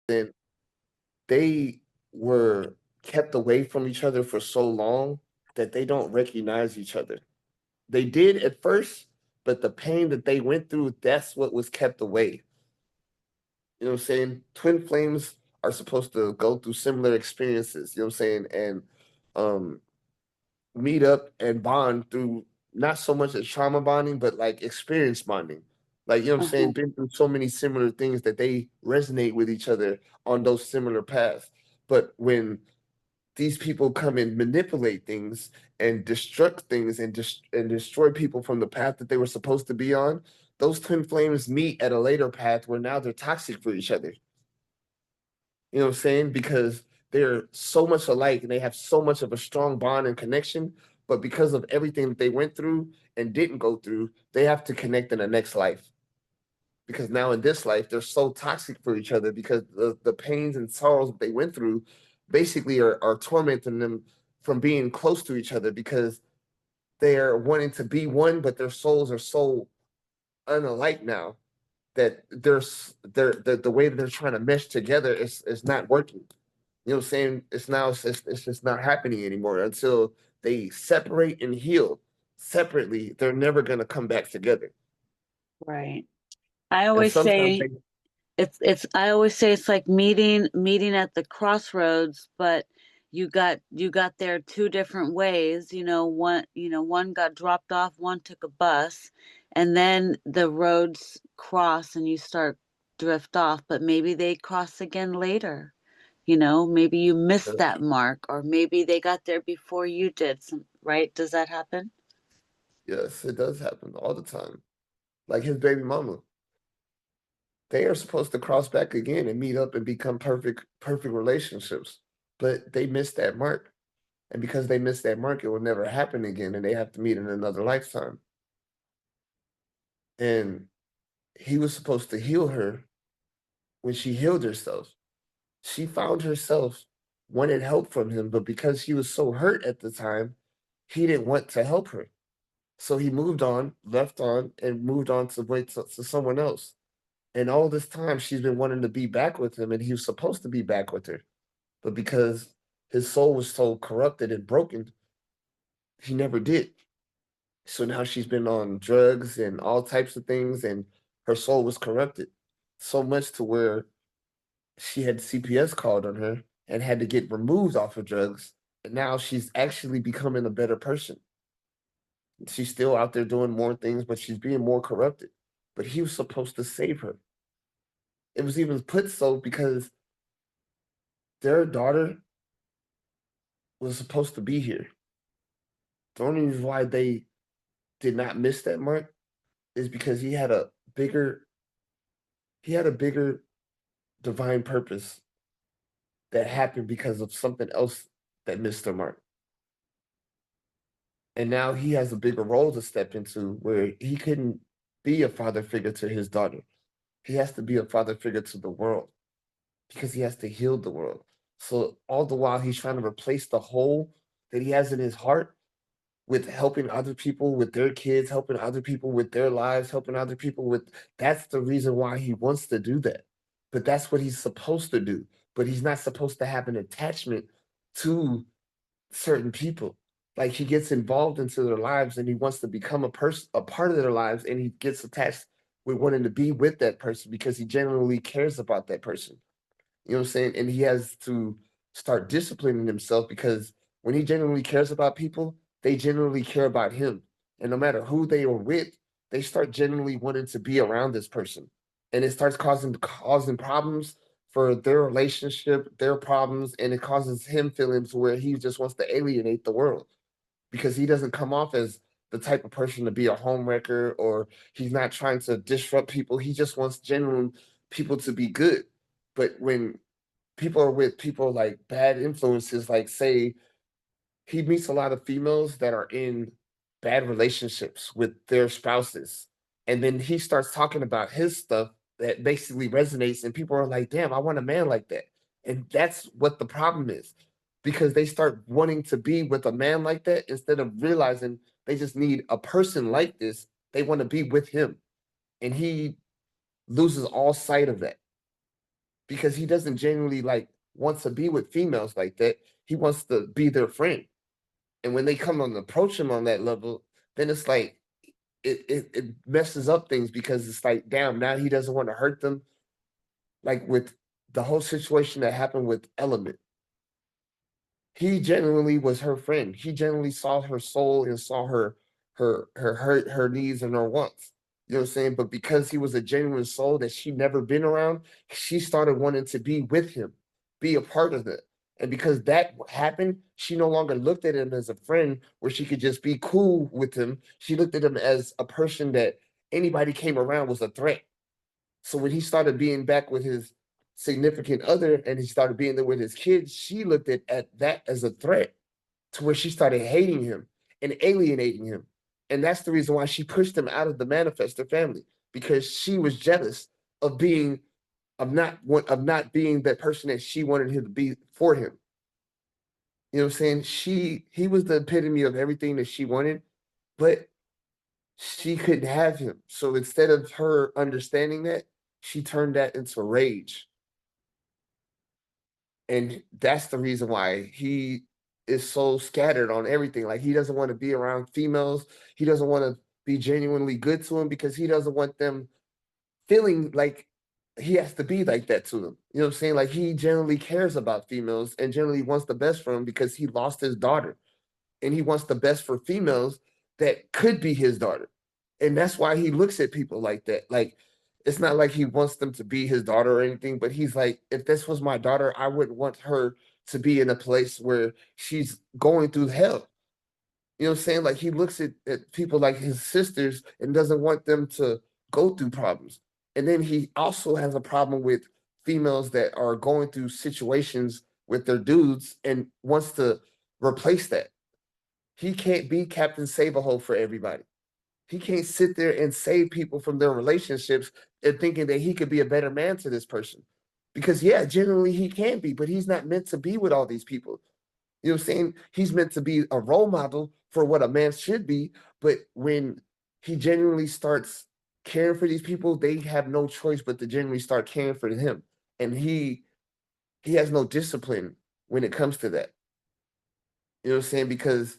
then they were kept away from each other for so long that they don't recognize each other. They did at first, but the pain that they went through, that's what was kept away. You know what I'm saying? Twin flames are supposed to go through similar experiences, you know what I'm saying? And um meet up and bond through not so much as trauma bonding, but like experience bonding. Like, you know what I'm saying? Uh-huh. Been through so many similar things that they resonate with each other on those similar paths. But when these people come and manipulate things and destruct things and destroy people from the path that they were supposed to be on, those twin flames meet at a later path where now they're toxic for each other. You know what I'm saying? Because they're so much alike and they have so much of a strong bond and connection, but because of everything that they went through and didn't go through, they have to connect in the next life. Because now in this life, they're so toxic for each other because the pains and sorrows that they went through basically are tormenting them from being close to each other because they're wanting to be one, but their souls are so unalike now that the way that they're trying to mesh together is not working. You know what I'm saying? It's just not happening anymore until they separate and heal separately. They're never gonna come back together. Right. I And always sometimes say they I always say it's like meeting at the crossroads, but you got there two different ways. One got dropped off, one took a bus, and then the roads cross and you start drift off, but maybe they cross again later. Maybe you missed that mark, or maybe they got there before you did. Right? Does that happen? yes, it does happen all the time. Like his baby mama. They are supposed to cross back again and meet up and become perfect relationships. But they missed that mark. And because they missed that mark, it will never happen again and they have to meet in another lifetime. And he was supposed to heal her when she healed herself. She found herself wanted help from him, but because she was so hurt at the time, he didn't want to help her. So he moved on, left on, and moved on to someone else. And all this time, she's been wanting to be back with him, and he was supposed to be back with her. But because his soul was so corrupted and broken, he never did. So now she's been on drugs and all types of things, and her soul was corrupted so much to where she had CPS called on her and had to get removed off of drugs. And now she's actually becoming a better person. She's still out there doing more things, but she's being more corrupted. But he was supposed to save her. It was even put so because their daughter was supposed to be here. The only reason why they did not miss that mark is because he had a bigger divine purpose that happened because of something else that missed the mark. And now he has a bigger role to step into where he couldn't be a father figure to his daughter. He has to be a father figure to the world because he has to heal the world. So all the while he's trying to replace the hole that he has in his heart with helping other people with their kids, helping other people with their lives, helping other people with that's the reason why he wants to do that. But that's what he's supposed to do. But he's not supposed to have an attachment to certain people. Like he gets involved into their lives and he wants to become a part of their lives and he gets attached with wanting to be with that person because he genuinely cares about that person. You know what I'm saying? And he has to start disciplining himself because when he genuinely cares about people, they genuinely care about him. And no matter who they are with, they start genuinely wanting to be around this person. And it starts causing problems for their relationship, their problems, and it causes him feelings where he just wants to alienate the world because he doesn't come off as the type of person to be a homewrecker or he's not trying to disrupt people. He just wants genuine people to be good. But when people are with people like bad influences, like say he meets a lot of females that are in bad relationships with their spouses. And then he starts talking about his stuff that basically resonates, and people are like, damn, I want a man like that. And that's what the problem is because they start wanting to be with a man like that instead of realizing they just need a person like this. They want to be with him. And he loses all sight of that. because he doesn't genuinely like want to be with females like that. He wants to be their friend. And when they come and approach him on that level, then it's like it messes up things because it's like, damn, now he doesn't want to hurt them. Like with the whole situation that happened with Element, he genuinely was her friend. He genuinely saw her soul and saw her needs and her wants. You know what I'm saying? But because he was a genuine soul that she never been around, she started wanting to be with him, be a part of it. And because that happened, she no longer looked at him as a friend where she could just be cool with him. She looked at him as a person that anybody came around was a threat. So when he started being back with his significant other and he started being there with his kids, she looked at that as a threat to where she started hating him and alienating him. And that's the reason why she pushed him out of the Manifester family, because she was jealous of being of not being that person that she wanted him to be for him. You know what I'm saying? He was the epitome of everything that she wanted, but she couldn't have him. So instead of her understanding that, she turned that into rage. And that's the reason why he is so scattered on everything. Like he doesn't want to be around females. He doesn't want to be genuinely good to them because he doesn't want them feeling like he has to be like that to them. You know what I'm saying? Like he generally cares about females and generally wants the best for them because he lost his daughter and he wants the best for females that could be his daughter. And that's why he looks at people like that. Like it's not like he wants them to be his daughter or anything, but he's like, if this was my daughter, I wouldn't want her to be in a place where she's going through hell. You know what I'm saying? Like he looks at people like his sisters and doesn't want them to go through problems. And then he also has a problem with females that are going through situations with their dudes and wants to replace that. He can't be Captain Save-A-Hole for everybody. He can't sit there and save people from their relationships and thinking that he could be a better man to this person. Because yeah, generally he can be, but he's not meant to be with all these people. You know what I'm saying? He's meant to be a role model for what a man should be, but when he genuinely starts caring for these people, they have no choice but to genuinely start caring for him. And he has no discipline when it comes to that. You know what I'm saying? Because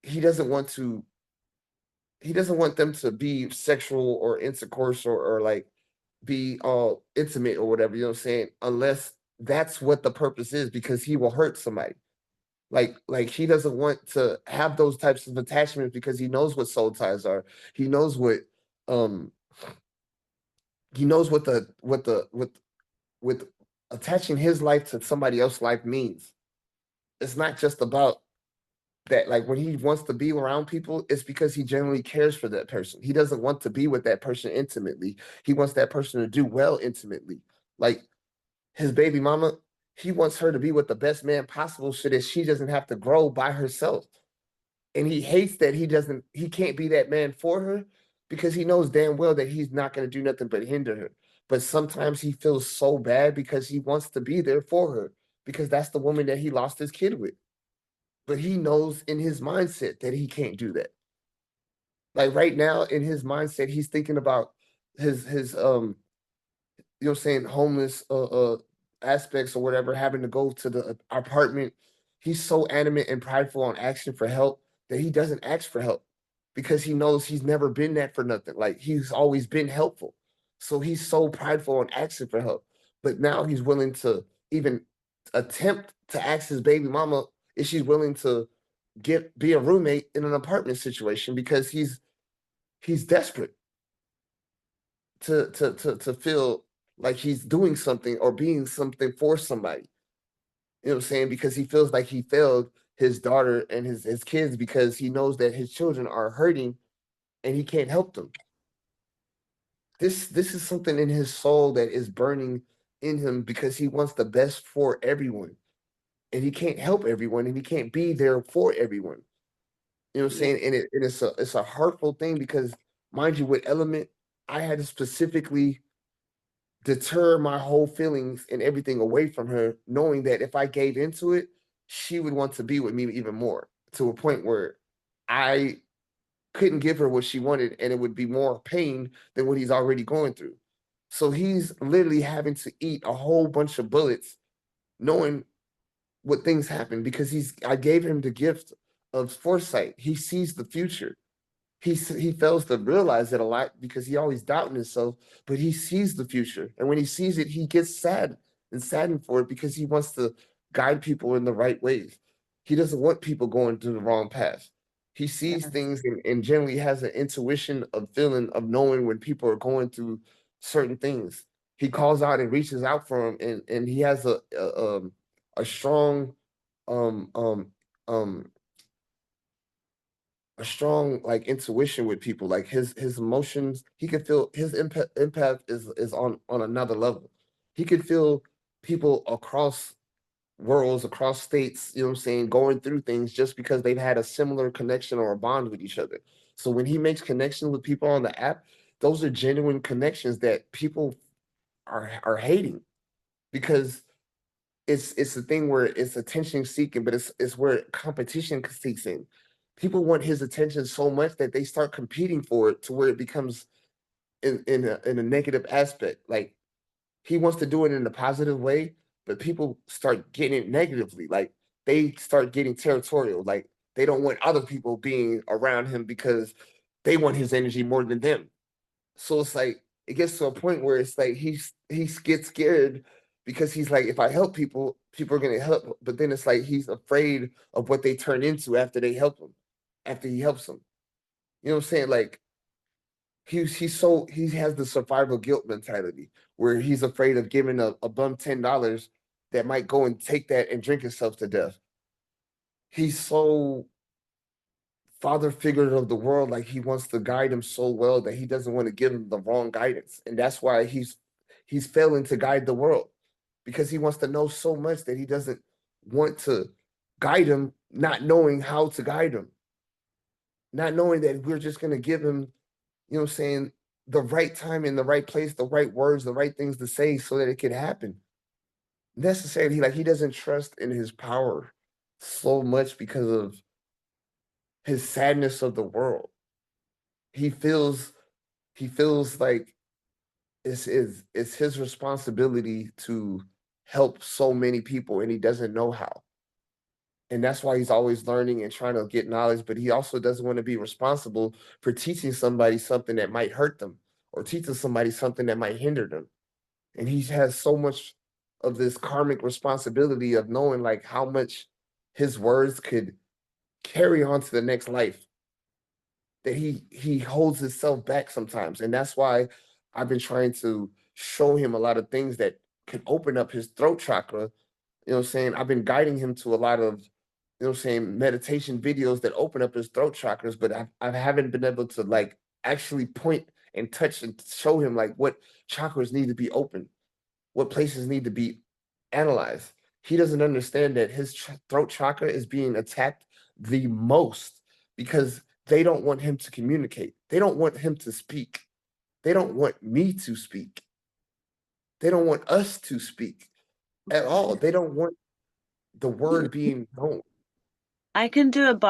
he doesn't want to he doesn't want them to be sexual or intercourse or like be all intimate or whatever, you know what I'm saying? Unless that's what the purpose is, because he will hurt somebody. Like he doesn't want to have those types of attachments because he knows what soul ties are. He knows what um he knows with attaching his life to somebody else's life means. It's not just about that. Like when he wants to be around people, it's because he genuinely cares for that person. He doesn't want to be with that person intimately. He wants that person to do well intimately. Like his baby mama, he wants her to be with the best man possible so that she doesn't have to grow by herself. And he hates that he can't be that man for her because he knows damn well that he's not going to do nothing but hinder her. But sometimes he feels so bad because he wants to be there for her because that's the woman that he lost his kid with. But he knows in his mindset that he can't do that. Like right now in his mindset, he's thinking about his you know what I'm saying, homeless aspects or whatever, having to go to the apartment. He's so animate and prideful on asking for help that he doesn't ask for help because he knows he's never been that for nothing. Like he's always been helpful. So he's so prideful on asking for help. But now he's willing to even attempt to ask his baby mama if she's willing to be a roommate in an apartment situation because he's desperate to feel like he's doing something or being something for somebody. You know what I'm saying? Because he feels like he failed his daughter and his kids because he knows that his children are hurting and he can't help them. This is something in his soul that is burning in him because he wants the best for everyone. And he can't help everyone and he can't be there for everyone. You know what I'm saying? And it's a hurtful thing because mind you, with Element, I had to specifically deter my whole feelings and everything away from her, knowing that if I gave into it, she would want to be with me even more to a point where I couldn't give her what she wanted and it would be more pain than what he's already going through. So he's literally having to eat a whole bunch of bullets, knowing what things happen because I gave him the gift of foresight. He sees the future. He fails to realize it a lot because he always doubting himself, but he sees the future. And when he sees it, he gets sad and saddened for it because he wants to guide people in the right ways. He doesn't want people going to the wrong path. He sees Yes. things and generally has an intuition of feeling of knowing when people are going through certain things. He calls out and reaches out for them, and he has a strong um um um a strong like intuition with people. Like his emotions, he could feel his empath is on another level. He could feel people across worlds, across states, you know what I'm saying, going through things just because they've had a similar connection or a bond with each other. So when he makes connections with people on the app, those are genuine connections that people are hating because it's the thing where it's attention seeking, but it's where competition seeks in. People want his attention so much that they start competing for it to where it becomes in a negative aspect. Like he wants to do it in a positive way, but people start getting it negatively. Like they start getting territorial. Like they don't want other people being around him because they want his energy more than them. So it's like it gets to a point where it's like he gets scared because he's like, if I help people, people are gonna help. But then it's like he's afraid of what they turn into after they help him, after he helps them. You know what I'm saying? Like he has the survival guilt mentality where he's afraid of giving a bum $10 that might go and take that and drink himself to death. He's so father figure of the world, like he wants to guide him so well that he doesn't want to give him the wrong guidance. And that's why he's failing to guide the world because he wants to know so much that he doesn't want to guide him, not knowing how to guide him, not knowing that we're just gonna give him, you know what I'm saying, the right time in the right place, the right words, the right things to say so that it can happen. Necessarily, like he doesn't trust in his power so much because of his sadness of the world. He feels he feels like it's his responsibility to help so many people and he doesn't know how. And that's why he's always learning and trying to get knowledge, but he also doesn't want to be responsible for teaching somebody something that might hurt them or teaching somebody something that might hinder them. And he has so much of this karmic responsibility of knowing like how much his words could carry on to the next life that he holds himself back sometimes. And that's why I've been trying to show him a lot of things that could open up his throat chakra. You know what I'm saying? I've been guiding him to a lot of, you know what I'm saying, meditation videos that open up his throat chakras, but I haven't been able to like actually point and touch and show him like what chakras need to be open, what places need to be analyzed. He doesn't understand that his throat chakra is being attacked the most because they don't want him to communicate. They don't want him to speak. They don't want me to speak. They don't want us to speak at all. They don't want the word being known. I can do a